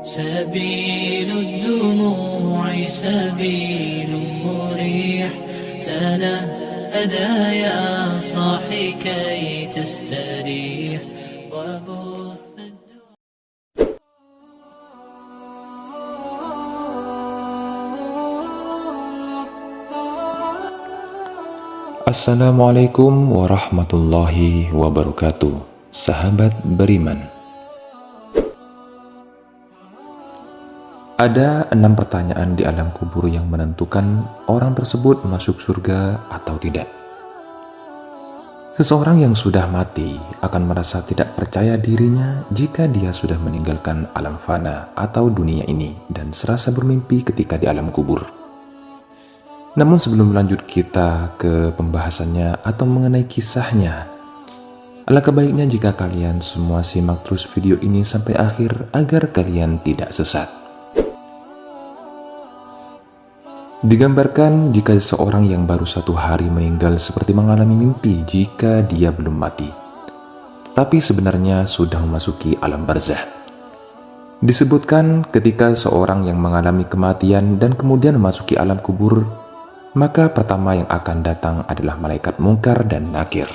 سبيل الدموع سبيل مريح تنهدى يا صاحي كي تستريح وبث Assalamualaikum warahmatullahi wabarakatuh. Sahabat beriman, ada 6 pertanyaan di alam kubur yang menentukan orang tersebut masuk surga atau tidak. Seseorang yang sudah mati akan merasa tidak percaya dirinya jika dia sudah meninggalkan alam fana atau dunia ini dan serasa bermimpi ketika di alam kubur. Namun sebelum lanjut kita ke pembahasannya atau mengenai kisahnya, alangkah baiknya jika kalian semua simak terus video ini sampai akhir agar kalian tidak sesat. Digambarkan jika seorang yang baru 1 hari meninggal seperti mengalami mimpi jika dia belum mati, tapi sebenarnya sudah memasuki alam barzah. Disebutkan ketika seorang yang mengalami kematian dan kemudian memasuki alam kubur, maka pertama yang akan datang adalah malaikat mungkar dan nakir.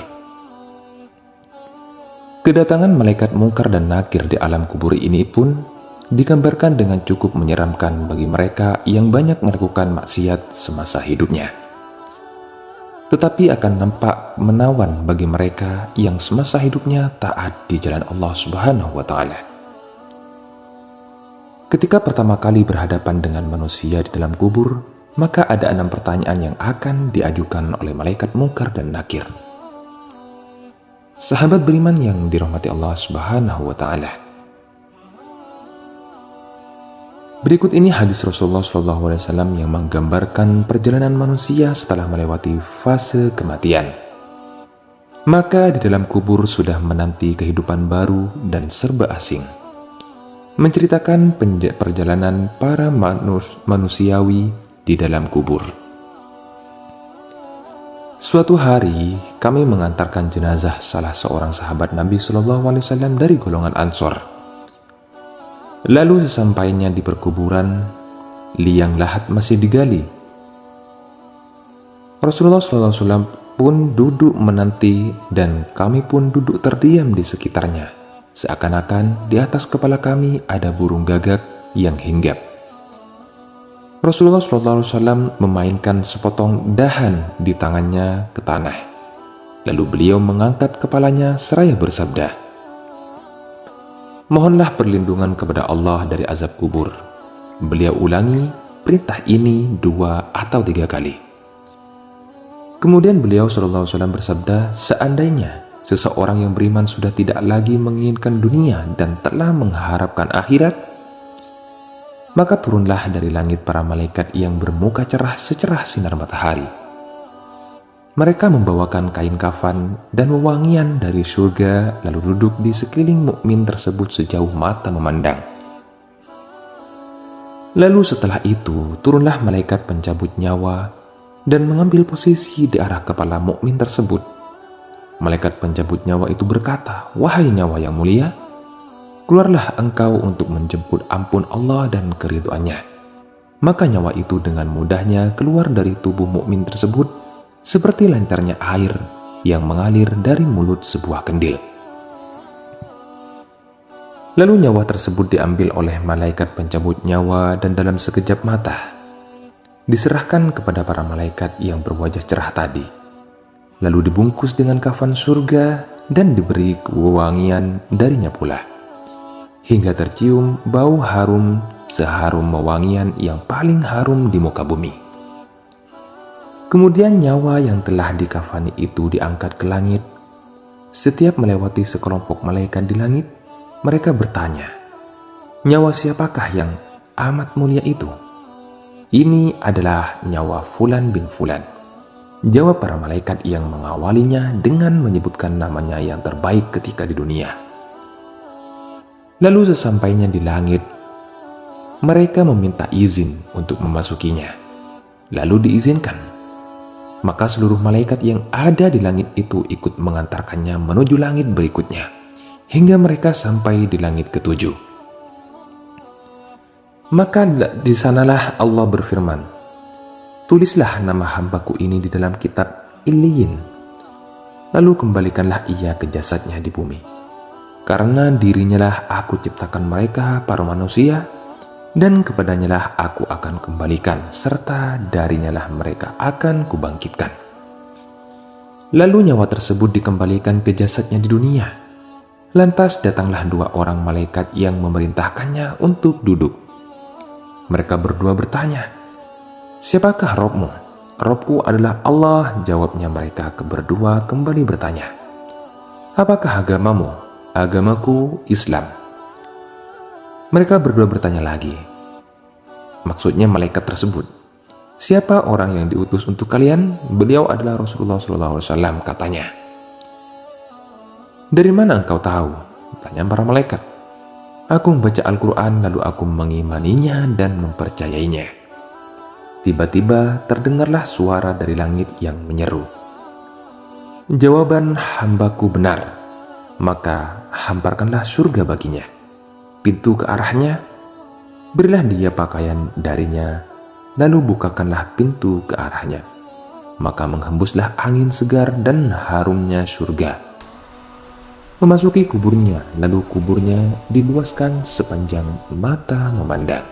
Kedatangan malaikat mungkar dan nakir di alam kubur ini pun digambarkan dengan cukup menyeramkan bagi mereka yang banyak melakukan maksiat semasa hidupnya. Tetapi akan nampak menawan bagi mereka yang semasa hidupnya taat di jalan Allah Subhanahu wa Ta'ala. Ketika pertama kali berhadapan dengan manusia di dalam kubur, maka ada 6 pertanyaan yang akan diajukan oleh malaikat mungkar dan nakir. Sahabat beriman yang dirahmati Allah Subhanahu wa Ta'ala, berikut ini hadis Rasulullah SAW yang menggambarkan perjalanan manusia setelah melewati fase kematian. Maka di dalam kubur sudah menanti kehidupan baru dan serba asing. Menceritakan perjalanan para manusiawi di dalam kubur. Suatu hari kami mengantarkan jenazah salah seorang sahabat Nabi SAW dari golongan Ansor. Lalu sesampainya di perkuburan, liang lahat masih digali. Rasulullah SAW pun duduk menanti dan kami pun duduk terdiam di sekitarnya, seakan-akan di atas kepala kami ada burung gagak yang hinggap. Rasulullah SAW memainkan sepotong dahan di tangannya ke tanah. Lalu beliau mengangkat kepalanya seraya bersabda, "Mohonlah perlindungan kepada Allah dari azab kubur." Beliau ulangi perintah ini 2 atau 3 kali. Kemudian beliau SAW bersabda, "Seandainya seseorang yang beriman sudah tidak lagi menginginkan dunia dan telah mengharapkan akhirat, maka turunlah dari langit para malaikat yang bermuka cerah secerah sinar matahari. Mereka membawakan kain kafan dan wewangian dari surga, lalu duduk di sekeliling mukmin tersebut sejauh mata memandang. Lalu setelah itu turunlah malaikat pencabut nyawa dan mengambil posisi di arah kepala mukmin tersebut. Malaikat pencabut nyawa itu berkata, 'Wahai nyawa yang mulia, keluarlah engkau untuk menjemput ampun Allah dan keridhoannya.' Maka nyawa itu dengan mudahnya keluar dari tubuh mukmin tersebut seperti lancarnya air yang mengalir dari mulut sebuah kendil. Lalu nyawa tersebut diambil oleh malaikat pencabut nyawa dan dalam sekejap mata diserahkan kepada para malaikat yang berwajah cerah tadi. Lalu dibungkus dengan kafan surga dan diberi wewangian darinya pula, hingga tercium bau harum seharum wewangian yang paling harum di muka bumi. Kemudian nyawa yang telah dikafani itu diangkat ke langit. Setiap melewati sekelompok malaikat di langit, mereka bertanya, 'Nyawa siapakah yang amat mulia itu?' 'Ini adalah nyawa Fulan bin Fulan,' jawab para malaikat yang mengawalinya dengan menyebutkan namanya yang terbaik ketika di dunia. Lalu sesampainya di langit, mereka meminta izin untuk memasukinya. Lalu diizinkan. Maka seluruh malaikat yang ada di langit itu ikut mengantarkannya menuju langit berikutnya, hingga mereka sampai di langit ke-7. Maka di sanalah Allah berfirman, "Tulislah nama hambaku ini di dalam kitab Illiyin, lalu kembalikanlah ia ke jasadnya di bumi. Karena dirinya lah aku ciptakan mereka, para manusia, dan kepadanya lah aku akan kembalikan, serta darinya lah mereka akan kubangkitkan." Lalu nyawa tersebut dikembalikan ke jasadnya di dunia. Lantas datanglah 2 orang malaikat yang memerintahkannya untuk duduk. Mereka berdua bertanya, "Siapakah Robmu?" "Robku adalah Allah," jawabnya mereka berdua kembali bertanya. "Apakah agamamu?" "Agamaku Islam." Mereka berdua bertanya lagi. Maksudnya malaikat tersebut, "Siapa orang yang diutus untuk kalian?" "Beliau adalah Rasulullah SAW," katanya. "Dari mana engkau tahu?" tanya para malaikat. "Aku membaca Al-Quran lalu aku mengimaninya dan mempercayainya." Tiba-tiba terdengarlah suara dari langit yang menyeru, "Jawaban hambaku benar, maka hamparkanlah surga baginya. Pintu ke arahnya, berilah dia pakaian darinya, lalu bukakanlah pintu ke arahnya. Maka menghembuslah angin segar dan harumnya surga. Memasuki kuburnya, lalu kuburnya diluaskan sepanjang mata memandang."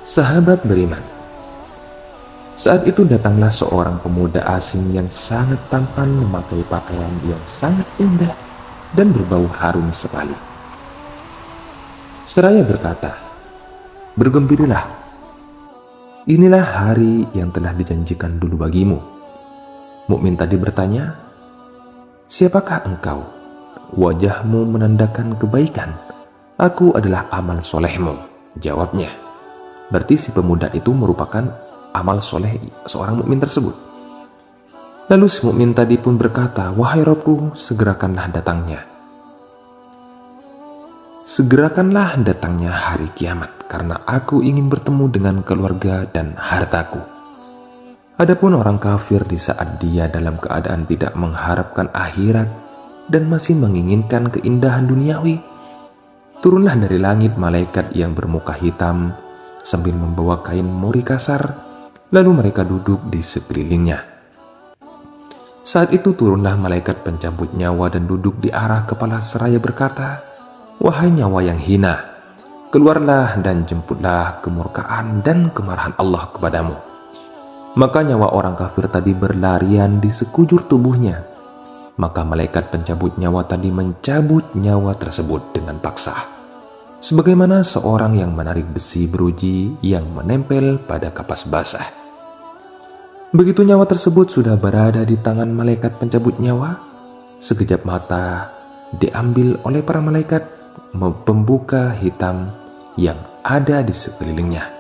Sahabat beriman, saat itu datanglah seorang pemuda asing yang sangat tampan memakai pakaian yang sangat indah dan berbau harum sekali. Seraya berkata, "Bergembiralah, inilah hari yang telah dijanjikan dulu bagimu." Mukmin tadi bertanya, "Siapakah engkau?" "Wajahmu menandakan kebaikan. Aku adalah amal solehmu," jawabnya. Berarti si pemuda itu merupakan amal soleh seorang mukmin tersebut. Lalu si mukmin tadi pun berkata, "Wahai Robku, segerakanlah datangnya hari kiamat, karena aku ingin bertemu dengan keluarga dan hartaku." Adapun orang kafir di saat dia dalam keadaan tidak mengharapkan akhirat dan masih menginginkan keindahan duniawi, turunlah dari langit malaikat yang bermuka hitam sambil membawa kain mori kasar, lalu mereka duduk di sekelilingnya. Saat itu turunlah malaikat pencabut nyawa dan duduk di arah kepala seraya berkata, "Wahai nyawa yang hina, keluarlah dan jemputlah kemurkaan dan kemarahan Allah kepadamu." Maka nyawa orang kafir tadi berlarian di sekujur tubuhnya. Maka malaikat pencabut nyawa tadi mencabut nyawa tersebut dengan paksa, sebagaimana seorang yang menarik besi beruji yang menempel pada kapas basah. Begitu nyawa tersebut sudah berada di tangan malaikat pencabut nyawa, sekejap mata diambil oleh para malaikat pembuka hitam yang ada di sekelilingnya.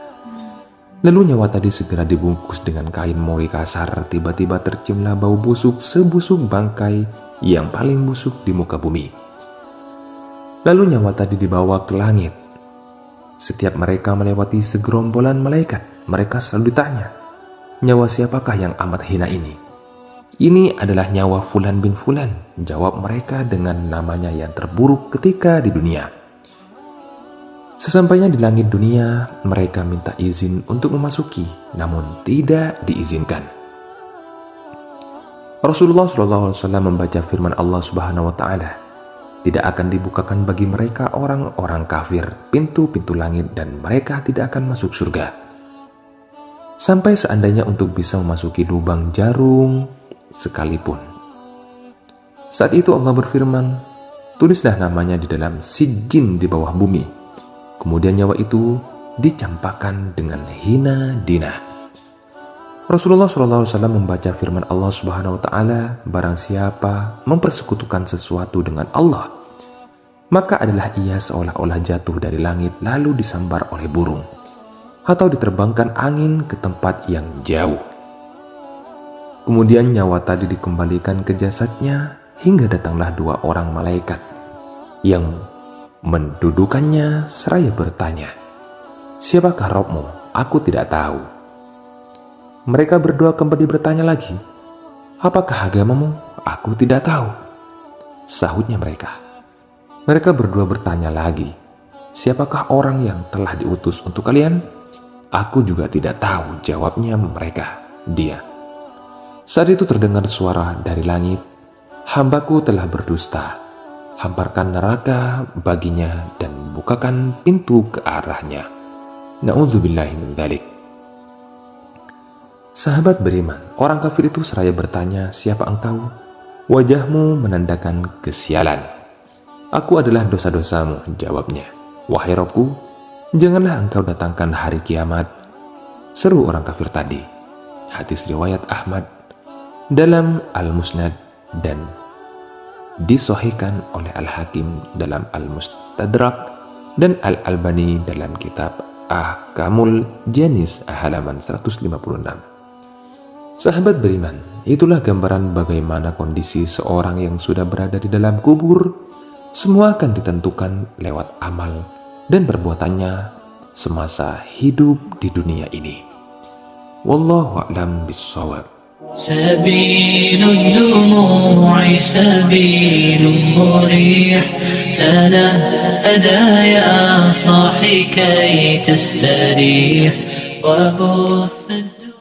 Lalu nyawa tadi segera dibungkus dengan kain mori kasar. Tiba-tiba terciumlah bau busuk sebusuk bangkai yang paling busuk di muka bumi. Lalu nyawa tadi dibawa ke langit. Setiap mereka melewati segerombolan malaikat, mereka selalu ditanya, "Nyawa siapakah yang amat hina ini?" "Ini adalah nyawa Fulan bin Fulan," jawab mereka dengan namanya yang terburuk ketika di dunia. Sesampainya di langit dunia, mereka minta izin untuk memasuki, namun tidak diizinkan. Rasulullah SAW membaca firman Allah Subhanahu wa Ta'ala, "Tidak akan dibukakan bagi mereka orang-orang kafir pintu-pintu langit dan mereka tidak akan masuk surga, sampai seandainya untuk bisa memasuki lubang jarum sekalipun." Saat itu Allah berfirman, "Tulislah namanya di dalam sijjin di bawah bumi." Kemudian nyawa itu dicampakkan dengan hina dina. Rasulullah SAW membaca firman Allah Subhanahu wa Ta'ala, "Barang siapa mempersekutukan sesuatu dengan Allah, maka adalah ia seolah-olah jatuh dari langit lalu disambar oleh burung, atau diterbangkan angin ke tempat yang jauh." Kemudian nyawa tadi dikembalikan ke jasadnya hingga datanglah 2 orang malaikat yang mendudukannya seraya bertanya, "Siapakah Robmu?" "Aku tidak tahu." Mereka berdua kembali bertanya lagi, "Apakah agamamu?" "Aku tidak tahu," sahutnya mereka. Mereka berdua bertanya lagi, siapakah orang yang telah diutus untuk kalian? Aku juga tidak tahu, jawabnya mereka. Dia. Saat itu terdengar suara dari langit, hambaku telah berdusta. Hamparkan neraka baginya dan bukakan pintu ke arahnya. Na'udzubillahi min dzalik. Sahabat beriman, orang kafir itu seraya bertanya, siapa engkau? Wajahmu menandakan kesialan. Aku adalah dosa-dosamu, jawabnya. Wahai Robku, janganlah engkau datangkan hari kiamat, seru orang kafir tadi. Hadis riwayat Ahmad dalam Al-Musnad dan disahihkan oleh Al-Hakim dalam Al-Mustadrak dan Al-Albani dalam kitab Ahkamul Janis halaman 156. Sahabat beriman, itulah gambaran bagaimana kondisi seorang yang sudah berada di dalam kubur. Semua akan ditentukan lewat amal dan perbuatannya semasa hidup di dunia ini. Wallahu a'lam bishawab. سبيل الدموع سبيل مريح تنهدى يا صاحي كي تستريح وبث